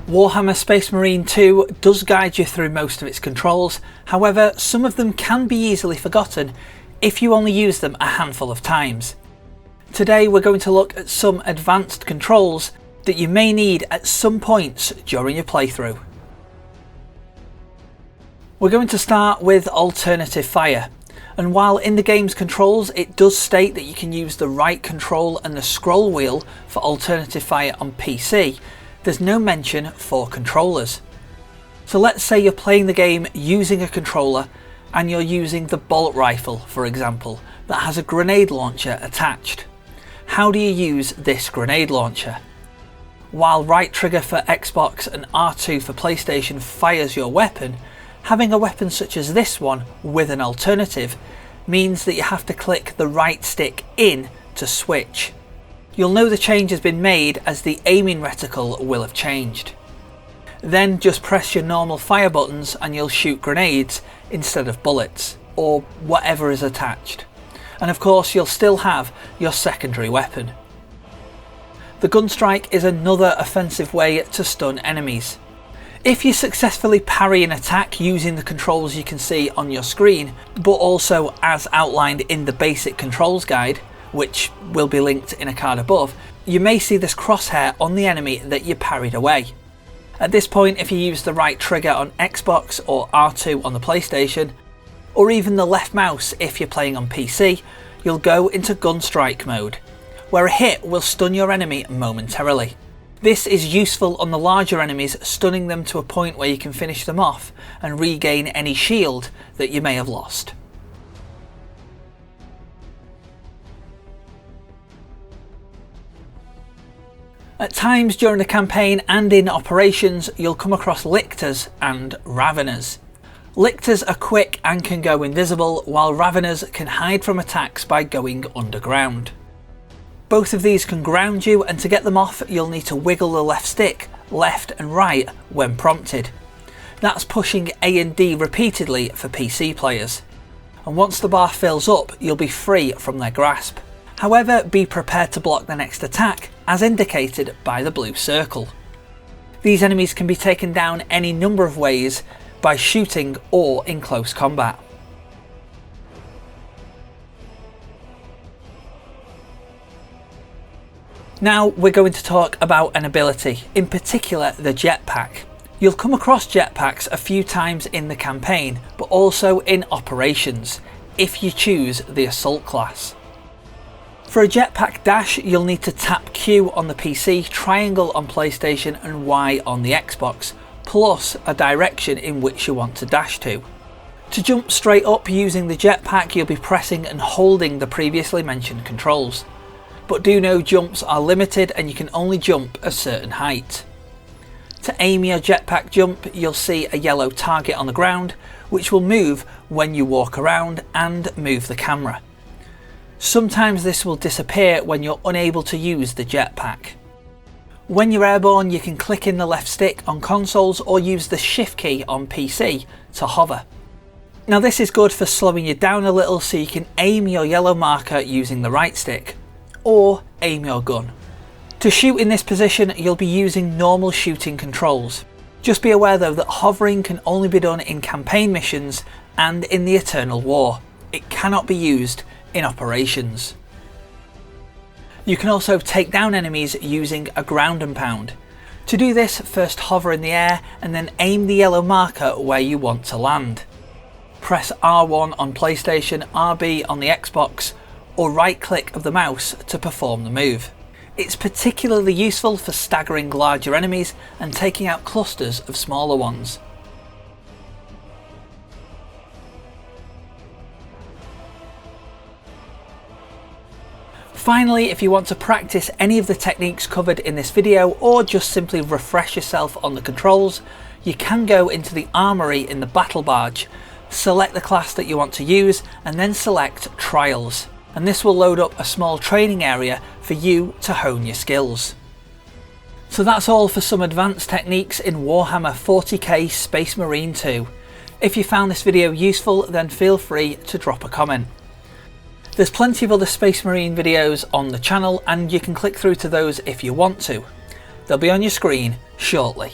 Warhammer Space Marine 2 does guide you through most of its controls, however some of them can be easily forgotten if you only use them a handful of times. Today we're going to look at some advanced controls that you may need at some points during your playthrough. We're going to start with alternative fire, and while in the game's controls it does state that you can use the right control and the scroll wheel for alternative fire on PC, there's no mention for controllers. So let's say you're playing the game using a controller and you're using the bolt rifle, for example, that has a grenade launcher attached. How do you use this grenade launcher? While right trigger for Xbox and R2 for PlayStation fires your weapon, having a weapon such as this one with an alternative means that you have to click the right stick in to switch. You'll know the change has been made as the aiming reticle will have changed. Then just press your normal fire buttons and you'll shoot grenades instead of bullets, or whatever is attached. And of course you'll still have your secondary weapon. The gun strike is another offensive way to stun enemies. If you successfully parry an attack using the controls you can see on your screen, but also as outlined in the basic controls guide, which will be linked in a card above, you may see this crosshair on the enemy that you parried away. At this point, if you use the right trigger on Xbox or R2 on the PlayStation, or even the left mouse if you're playing on PC, you'll go into gun strike mode, where a hit will stun your enemy momentarily. This is useful on the larger enemies, stunning them to a point where you can finish them off and regain any shield that you may have lost. At times during the campaign and in operations, you'll come across Lictors and Raveners. Lictors are quick and can go invisible, while Raveners can hide from attacks by going underground. Both of these can ground you, and to get them off you'll need to wiggle the left stick left and right when prompted. That's pushing A and D repeatedly for PC players. And once the bar fills up you'll be free from their grasp. However, be prepared to block the next attack, as indicated by the blue circle. These enemies can be taken down any number of ways, by shooting or in close combat. Now we're going to talk about an ability, in particular the jetpack. You'll come across jetpacks a few times in the campaign, but also in operations, if you choose the assault class. For a jetpack dash, you'll need to tap Q on the PC, triangle on PlayStation and Y on the Xbox, plus a direction in which you want to dash to. To jump straight up using the jetpack, you'll be pressing and holding the previously mentioned controls. But do know jumps are limited and you can only jump a certain height. To aim your jetpack jump, you'll see a yellow target on the ground, which will move when you walk around and move the camera. Sometimes this will disappear when you're unable to use the jetpack. When you're airborne, you can click in the left stick on consoles or use the shift key on PC to hover. Now this is good for slowing you down a little so you can aim your yellow marker using the right stick, or aim your gun. To shoot in this position you'll be using normal shooting controls. Just be aware though that hovering can only be done in campaign missions and in the Eternal War. It cannot be used in operations. You can also take down enemies using a ground and pound. To do this, first hover in the air and then aim the yellow marker where you want to land. Press R1 on PlayStation, RB on the Xbox, or right click of the mouse to perform the move. It's particularly useful for staggering larger enemies and taking out clusters of smaller ones. Finally, if you want to practice any of the techniques covered in this video or just simply refresh yourself on the controls, you can go into the armory in the battle barge, select the class that you want to use and then select Trials, and this will load up a small training area for you to hone your skills. So that's all for some advanced techniques in Warhammer 40K Space Marine 2. If you found this video useful, then feel free to drop a comment. There's plenty of other Space Marine videos on the channel and you can click through to those if you want to. They'll be on your screen shortly.